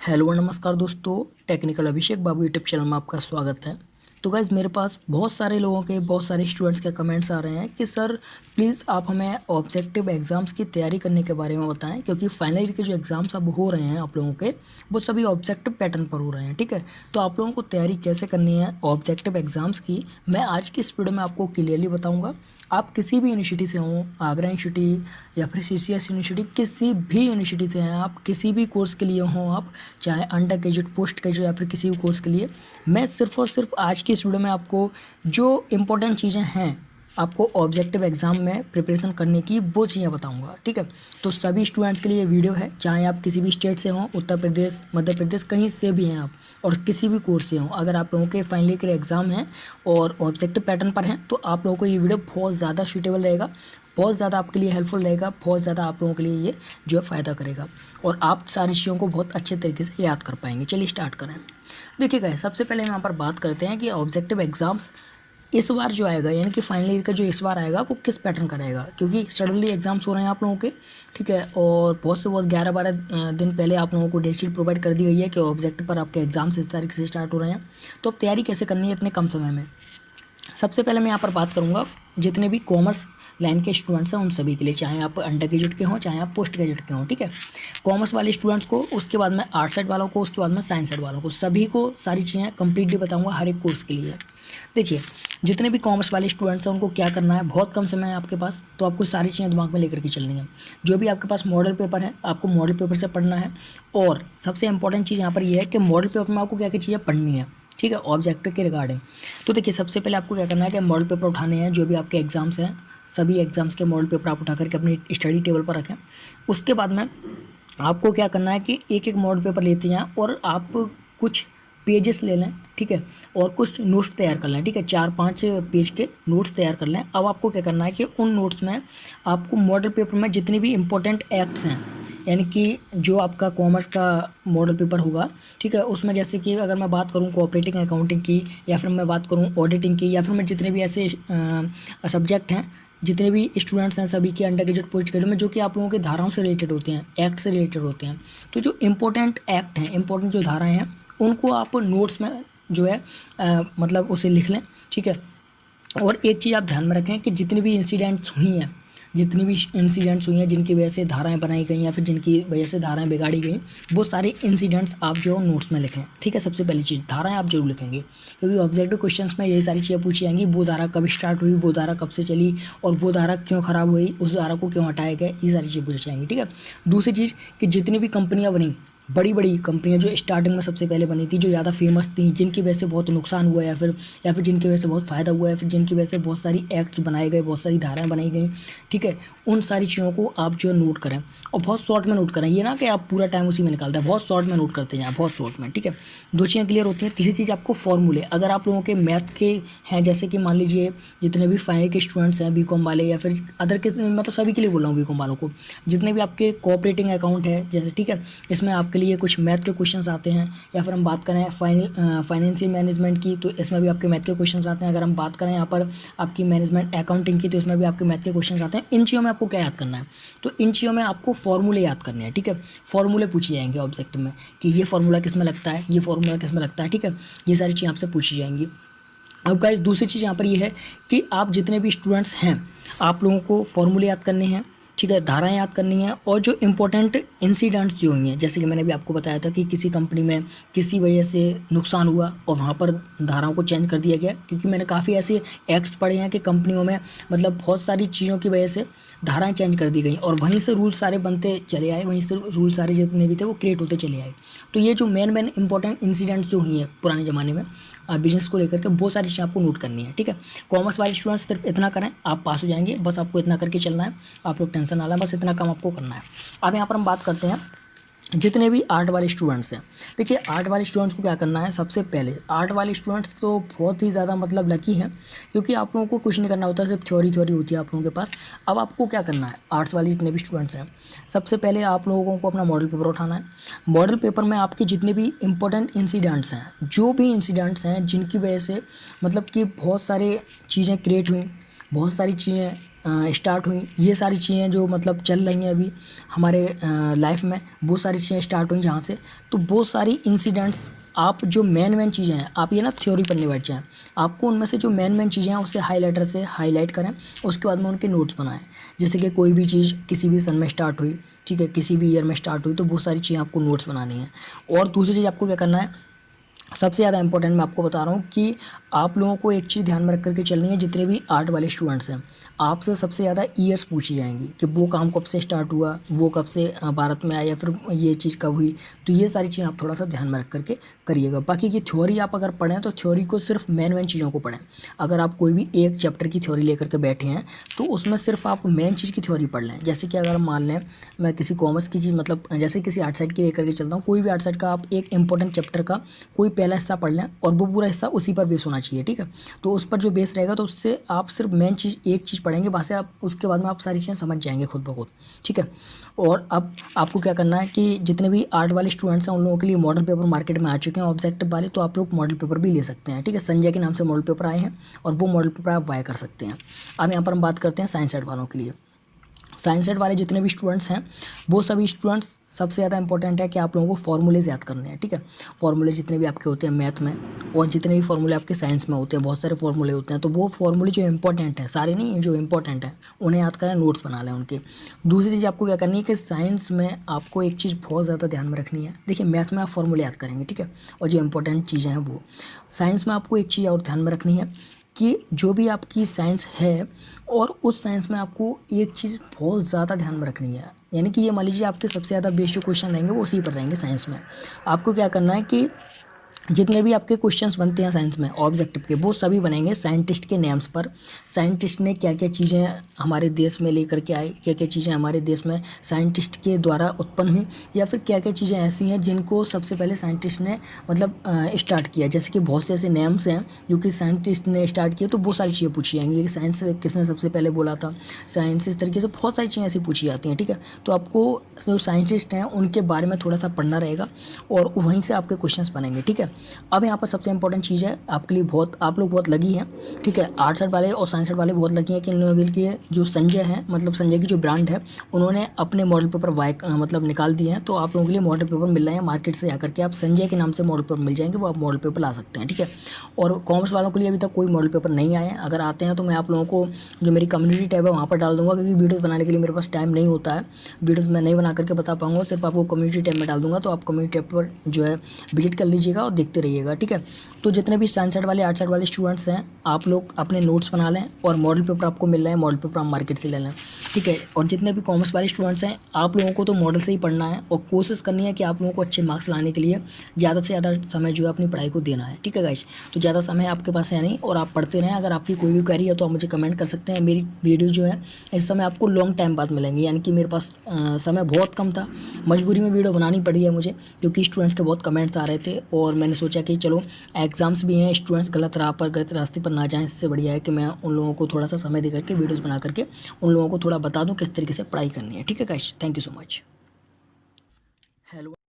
Hello और नमस्कार दोस्तों, टेक्निकल अभिषेक बाबू यूट्यूब चैनल में आपका स्वागत है। तो गाइज़ मेरे पास बहुत सारे लोगों के बहुत सारे स्टूडेंट्स के कमेंट्स आ रहे हैं कि सर प्लीज़ आप हमें ऑब्जेक्टिव एग्ज़ाम्स की तैयारी करने के बारे में बताएं, क्योंकि फाइनल ईयर के जो एग्ज़ाम्स अब हो रहे हैं आप लोगों के, वो सभी ऑब्जेक्टिव पैटर्न पर हो रहे हैं। ठीक है, तो आप लोगों को तैयारी कैसे करनी है ऑब्जेक्टिव एग्ज़ाम्स की, मैं आज की इस वीडियो में आपको क्लियरली बताऊँगा। आप किसी भी यूनिवर्सिटी से हों, आगरा यूनिवर्सिटी या फिर सीसीएस यूनिवर्सिटी, किसी भी यूनिवर्सिटी से हैं आप, किसी भी कोर्स के लिए हों आप, चाहे अंडर ग्रेजुएट, पोस्ट ग्रेजुएट या फिर किसी भी कोर्स के लिए, मैं सिर्फ और सिर्फ आज की इस वीडियो में आपको जो इम्पोर्टेंट चीज़ें हैं आपको ऑब्जेक्टिव एग्ज़ाम में प्रिपरेशन करने की, वो चीज़ें बताऊंगा। ठीक है, तो सभी स्टूडेंट्स के लिए ये वीडियो है, चाहे आप किसी भी स्टेट से हों, उत्तर प्रदेश, मध्य प्रदेश, कहीं से भी हैं आप, और किसी भी कोर्स से हों। अगर आप लोगों के फाइनल ईयर के एग्ज़ाम हैं और ऑब्जेक्टिव पैटर्न पर हैं, तो आप लोगों को ये वीडियो बहुत ज़्यादा सूटेबल रहेगा, बहुत ज़्यादा आपके लिए हेल्पफुल रहेगा, बहुत ज़्यादा आप लोगों के लिए ये जो है फ़ायदा करेगा और आप सारी चीज़ों को बहुत अच्छे तरीके से याद कर पाएंगे। चलिए स्टार्ट करें। देखिए गाइस, सबसे पहले हम यहाँ पर बात करते हैं कि ऑब्जेक्टिव एग्ज़ाम्स इस बार जो आएगा, यानी कि फाइनल ईयर का जो इस बार आएगा वो किस पैटर्न का रहेगा, क्योंकि सडनली एग्जाम्स हो रहे हैं आप लोगों के। ठीक है, और बहुत से बहुत 11-12 दिन पहले आप लोगों को डेट शीट प्रोवाइड कर दी गई है कि ऑब्जेक्टिव पर आपके एग्जाम्स इस तारीख से स्टार्ट हो रहे हैं। तो अब तैयारी कैसे करनी है इतने कम समय में। सबसे पहले मैं यहाँ पर बात करूँगा जितने भी कॉमर्स लाइन के स्टूडेंट्स हैं उन सभी के लिए, चाहे आप अंडर ग्रेजुएट के हों चाहे आप पोस्ट ग्रेजुएट के हों। ठीक है, कॉमर्स वाले स्टूडेंट्स को, उसके बाद में आर्ट्स साइड वालों को, उसके बाद में साइंस साइड वालों को, सभी को सारी चीज़ें कंप्लीटली बताऊंगा हर एक कोर्स के लिए। देखिए, जितने भी कॉमर्स वाले स्टूडेंट्स हैं उनको क्या करना है, बहुत कम समय है आपके पास, तो आपको सारी चीज़ें दिमाग में लेकर के चलनी है। जो भी आपके पास मॉडल पेपर है, आपको मॉडल पेपर से पढ़ना है। और सबसे इंपॉर्टेंट चीज़ यहाँ पर यह है कि मॉडल पेपर में आपको क्या क्या चीज़ें पढ़नी है। ठीक है, ऑब्जेक्टिव के रिगार्डिंग। तो देखिए, सबसे पहले आपको क्या करना है कि मॉडल पेपर उठाने हैं, जो भी आपके एग्जाम्स हैं सभी एग्जाम्स के मॉडल पेपर आप उठा करके अपनी स्टडी टेबल पर रखें। उसके बाद में आपको क्या करना है कि एक एक मॉडल पेपर लेते जाएं और आप कुछ पेजेस ले लें। ठीक है, और कुछ नोट्स तैयार कर लें। ठीक है, 4-5 पेज के नोट्स तैयार कर लें। अब आपको क्या करना है कि उन नोट्स में आपको मॉडल पेपर में जितने भी इंपॉर्टेंट एक्ट्स हैं, यानी कि जो आपका कॉमर्स का मॉडल पेपर होगा, ठीक है, उसमें जैसे कि अगर मैं बात करूं कोऑपरेटिंग अकाउंटिंग की, या फिर मैं बात करूं ऑडिटिंग की, या फिर मैं जितने भी ऐसे सब्जेक्ट हैं, जितने भी स्टूडेंट्स हैं सभी के अंडर ग्रेजुएट पोस्ट ग्रेजुएट में, जो कि आप लोगों के धाराओं से रिलेटेड होते हैं, एक्ट से रिलेटेड होते हैं, तो जो इंपॉर्टेंट एक्ट हैं, इंपॉर्टेंट जो धाराएँ हैं, उनको आप नोट्स में जो है मतलब उसे लिख लें। ठीक है, और एक चीज़ आप ध्यान में रखें कि जितनी भी इंसिडेंट्स हुई हैं, जिनकी वजह से धाराएं बनाई गई या फिर जिनकी वजह से धाराएं बिगाड़ी गई, वो सारे इंसिडेंट्स आप जो नोट्स में लिखें। ठीक है, सबसे पहली चीज़ धाराएं आप जरूर लिखेंगे, क्योंकि ऑब्जेक्टिव क्वेश्चंस में यही सारी चीज़ें पूछी जाएंगी। वो धारा कब स्टार्ट हुई, वो धारा कब से चली, और वो धारा क्यों ख़राब हुई, उस धारा को क्यों हटाया गया, ये सारी चीज़ें पूछी जाएंगी। ठीक है, दूसरी चीज़ कि जितनी भी कंपनियाँ बनी, बड़ी बड़ी कंपनियां जो स्टार्टिंग में सबसे पहले बनी थी, जो ज़्यादा फेमस थी, जिनकी वजह से बहुत नुकसान हुआ या फिर जिनकी वजह से बहुत फ़ायदा हुआ, या फिर जिनकी वजह से बहुत सारी एक्ट्स बनाए गए, बहुत सारी धाराएं बनाई गई। ठीक है, उन सारी चीज़ों को आप जो है नोट करें, और बहुत शॉर्ट में नोट करें। ये ना कि आप पूरा टाइम उसी में निकालते हैं, बहुत शॉर्ट में नोट करते जाएँ, बहुत शॉर्ट में। ठीक है, दो चीज़ें क्लियर होती हैं। तीसरी चीज़, आपको फॉर्मूले, अगर आप लोगों के मैथ के हैं, जैसे कि मान लीजिए जितने भी फाइनल के स्टूडेंट्स हैं बीकॉम वाले, या फिर अदर के, मतलब सभी के लिए बोल रहा हूँ, बीकॉम वालों को, जितने भी आपके कोऑपरेटिंग अकाउंट है जैसे, ठीक है, इसमें आपके लिए कुछ मैथ के क्वेश्चंस आते हैं। या फिर हम बात करें फाइनेंशियल मैनेजमेंट की, तो इसमें भी आपके मैथ के क्वेश्चंस आते हैं। अगर हम बात करें यहाँ पर आपकी मैनेजमेंट अकाउंटिंग की, तो इसमें भी आपके मैथ के क्वेश्चंस आते हैं। इन चीज़ों में आपको क्या याद करना है, तो इन चीज़ों में आपको फॉर्मूले याद करने हैं। ठीक है, फॉर्मूले पूछे जाएंगे ऑब्जेक्ट में कि ये फॉर्मूला किस में लगता है, ये फॉर्मूला किस में लगता है। ठीक है, ये सारी चीज़ें आपसे पूछी जाएंगी। अब गाइस, दूसरी चीज़ यहाँ पर ये है कि आप जितने भी स्टूडेंट्स हैं, आप लोगों को फॉर्मूले याद करने हैं। ठीक है, धाराएं याद करनी है, और जो इंपॉर्टेंट इंसिडेंट्स जो हुई हैं, जैसे कि मैंने भी आपको बताया था कि किसी कंपनी में किसी वजह से नुकसान हुआ और वहाँ पर धाराओं को चेंज कर दिया गया, क्योंकि मैंने काफ़ी ऐसे एक्ट्स पढ़े हैं कि कंपनियों में मतलब बहुत सारी चीज़ों की वजह से धाराएं चेंज कर दी गई, और वहीं से रूल सारे बनते चले आए, वहीं से रूल सारे जितने भी थे वो क्रिएट होते चले आए। तो ये जो मेन इंपॉर्टेंट इंसिडेंट्स जो हुई हैं पुराने ज़माने में बिजनेस को लेकर के, बहुत सारी चीज़ें आपको नोट करनी है। ठीक है, कॉमर्स वाले स्टूडेंट्स सिर्फ इतना करें, आप पास हो जाएंगे, बस आपको इतना करके चलना है, आप लोग टेंशन ना लें, बस इतना काम आपको करना है। अब यहाँ पर हम बात करते हैं जितने भी आर्ट वाले स्टूडेंट्स हैं। देखिए, आर्ट वाले स्टूडेंट्स को क्या करना है, सबसे पहले आर्ट वाले स्टूडेंट्स तो बहुत ही ज़्यादा मतलब लकी हैं, क्योंकि आप लोगों को कुछ नहीं करना होता, सिर्फ थ्योरी होती है आप लोगों के पास। अब आपको क्या करना है, आर्ट्स वाले जितने भी स्टूडेंट्स हैं, सबसे पहले आप लोगों को अपना मॉडल पेपर उठाना है। मॉडल पेपर में आपके जितने भी इंपॉर्टेंट इंसिडेंट्स हैं, जो भी इंसिडेंट्स हैं जिनकी वजह से मतलब कि बहुत सारे चीज़ें क्रिएट हुई, बहुत सारी चीज़ें स्टार्ट हुई, ये सारी चीज़ें जो मतलब चल रही हैं अभी हमारे लाइफ में, बहुत सारी चीज़ें स्टार्ट हुई जहाँ से। तो बहुत सारी इंसिडेंट्स, आप जो मेन चीज़ें हैं, आप ये ना थ्योरी पढ़ने बैठ जाएँ। आपको उनमें से जो मेन चीज़ें हैं उससे हाईलाइटर से हाईलाइट करें, उसके बाद में उनके नोट्स बनाएं। जैसे कि कोई भी चीज़ किसी भी सन में स्टार्ट हुई, ठीक है, किसी भी ईयर में स्टार्ट हुई, तो बहुत सारी चीज़ें आपको नोट्स बनानी है। और दूसरी चीज़ आपको क्या करना है, सबसे ज़्यादा इंपॉर्टेंट मैं आपको बता रहा हूँ कि आप लोगों को एक चीज़ ध्यान में रख करके चलनी है। जितने भी आर्ट वाले स्टूडेंट्स हैं, आपसे सबसे ज़्यादा ईयर्स पूछी जाएंगी कि वो काम कब से स्टार्ट हुआ, वो कब से भारत में आया, या फिर ये चीज़ कब हुई। तो ये सारी चीज़ें आप थोड़ा सा ध्यान में रख करके करिएगा। बाकी की थ्योरी आप अगर पढ़ें तो थ्योरी को सिर्फ मेन चीज़ों को पढ़ें। अगर आप कोई भी एक चैप्टर की थ्योरी लेकर के बैठे हैं तो उसमें सिर्फ आप मेन चीज़ की थ्योरी पढ़ लें। जैसे कि अगर मान लें मैं किसी कॉमर्स की चीज़, मतलब जैसे किसी आर्ट साइड की लेकर के चलता हूँ, कोई भी आर्ट साइड का आप एक इंपॉर्टेंट चैप्टर का कोई पहला हिस्सा पढ़ लें और वो पूरा हिस्सा उसी पर बेस होना चाहिए, ठीक है। तो उस पर जो बेस रहेगा तो उससे आप सिर्फ मेन चीज़ एक चीज़ पढ़ेंगे, वहाँ से आप उसके बाद में आप सारी चीज़ें समझ जाएंगे खुद ब खुद, ठीक है। और अब आपको क्या करना है कि जितने भी आर्ट वाले स्टूडेंट्स हैं उन लोगों के लिए मॉडल पेपर मार्केट में आ चुके हैं ऑब्जेक्टिव वाले, तो आप लोग मॉडल पेपर भी ले सकते हैं, ठीक है। संजय के नाम से मॉडल पेपर आए हैं और वो मॉडल पेपर आप बाय कर सकते हैं। अब यहाँ पर हम बात करते हैं साइंस सेट वालों के लिए। साइंस सेट वाले जितने भी स्टूडेंट्स हैं, वो सभी स्टूडेंट्स, सबसे ज़्यादा इंपॉर्टेंट है कि आप लोगों को फार्मूलेज याद करने हैं, ठीक है। फार्मूले जितने भी आपके होते हैं मैथ में, और जितने भी फार्मूले आपके साइंस में होते हैं, बहुत सारे फार्मूले होते हैं, तो वो फार्मूले जो इंपॉर्टेंट है, सारे नहीं, जो इंपॉर्टेंट है उन्हें याद करें, नोट्स बना लें उनके। दूसरी चीज़ आपको क्या करनी है कि साइंस में आपको एक चीज़ बहुत ज़्यादा ध्यान में रखनी है। देखिए मैथ में आप फार्मूले याद करेंगे, ठीक है, और जो इंपॉर्टेंट चीज़ें हैं वो। साइंस में आपको एक चीज़ और ध्यान में रखनी है कि जो भी आपकी साइंस है, और उस साइंस में आपको एक चीज़ बहुत ज़्यादा ध्यान में रखनी है। यानी कि ये मान लीजिए आपके सबसे ज़्यादा बेस जो क्वेश्चन रहेंगे वो उसी पर रहेंगे साइंस में। आपको क्या करना है कि जितने भी आपके क्वेश्चंस बनते हैं साइंस में ऑब्जेक्टिव के, वो सभी बनेंगे साइंटिस्ट के नेम्स पर। साइंटिस्ट ने क्या क्या चीज़ें हमारे देश में लेकर के आए, क्या क्या चीज़ें हमारे देश में साइंटिस्ट के द्वारा उत्पन्न हुई, या फिर क्या क्या चीज़ें ऐसी हैं जिनको सबसे पहले साइंटिस्ट ने मतलब स्टार्ट किया। जैसे कि बहुत से ऐसे नेम्स हैं जो कि साइंटिस्ट ने स्टार्ट किए, तो वो सारी चीज़ें पूछी जाएंगी कि साइंस किसने सबसे पहले बोला था, साइंस इस तरीके से बहुत सारी चीज़ें ऐसी पूछी जाती हैं, ठीक है। तो आपको जो साइंटिस्ट हैं उनके बारे में थोड़ा सा पढ़ना रहेगा और वहीं से आपके क्वेश्चंस बनेंगे, ठीक है। अब यहाँ पर सबसे इंपॉर्टेंट चीज़ है आपके लिए, बहुत आप लोग बहुत लगी हैं, ठीक है, आर्ट साइड वाले और साइंस साइड वाले बहुत लगी हैं कि इन लोगों के लिए जो संजय है, मतलब संजय की जो ब्रांड है, उन्होंने अपने मॉडल पेपर मतलब निकाल दिए हैं। तो आप लोगों के लिए मॉडल पेपर मिल रहे हैं मार्केट से जाकर के, आप संजय के नाम से मॉडल पेपर मिल जाएंगे, वो आप मॉडल पेपर ला सकते हैं, ठीक है। और कॉमर्स वालों के लिए अभी तक कोई मॉडल पेपर नहीं आए हैं। अगर आते हैं तो मैं आप लोगों को जो मेरी कम्युनिटी टैब है वहाँ पर डाल दूँगा, क्योंकि वीडियोज़ बनाने के लिए मेरे पास टाइम नहीं होता है, वीडियोज़ मैं नहीं बना करके बता पाऊँगा, सिर्फ आपको कम्युनिटी टैब में डाल दूँगा। तो आप कम्युनिटी टैब पर जो है विजिट कर लीजिएगा और देखते रहिएगा, ठीक है। तो जितने भी साइंस साइड वाले आर्ट साइड वाले स्टूडेंट्स हैं, आप लोग अपने नोट्स बना लें और मॉडल पेपर आपको मिल रहा है, मॉडल पेपर आप मार्केट से ले लें, ठीक है। और जितने भी कॉमर्स वाले स्टूडेंट्स हैं, आप लोगों को तो मॉडल से ही पढ़ना है और कोशिश करनी है कि आप लोगों को अच्छे मार्क्स लाने के लिए ज़्यादा से ज़्यादा समय जो है अपनी पढ़ाई को देना है, ठीक है गाइस। तो ज़्यादा समय आपके पास है नहीं और आप पढ़ते रहें। अगर आपकी कोई भी क्वेरी है तो आप मुझे कमेंट कर सकते हैं। मेरी वीडियो जो है इस समय आपको लॉन्ग टाइम बाद मिलेंगी, यानी कि मेरे पास समय बहुत कम था, मजबूरी में वीडियो बनानी पड़ी है मुझे, क्योंकि स्टूडेंट्स के बहुत कमेंट्स आ रहे थे और मैंने सोचा कि चलो एग्ज़ाम्स भी हैं, स्टूडेंट्स गलत राह पर, गलत रास्ते पर ना जाएं, इससे बढ़िया है कि मैं उन लोगों को थोड़ा सा समय दे करके वीडियोज़ बना करके उन लोगों को थोड़ा बता दूं किस तरीके से पढ़ाई करनी है, ठीक है guys. Thank you so much. Hello.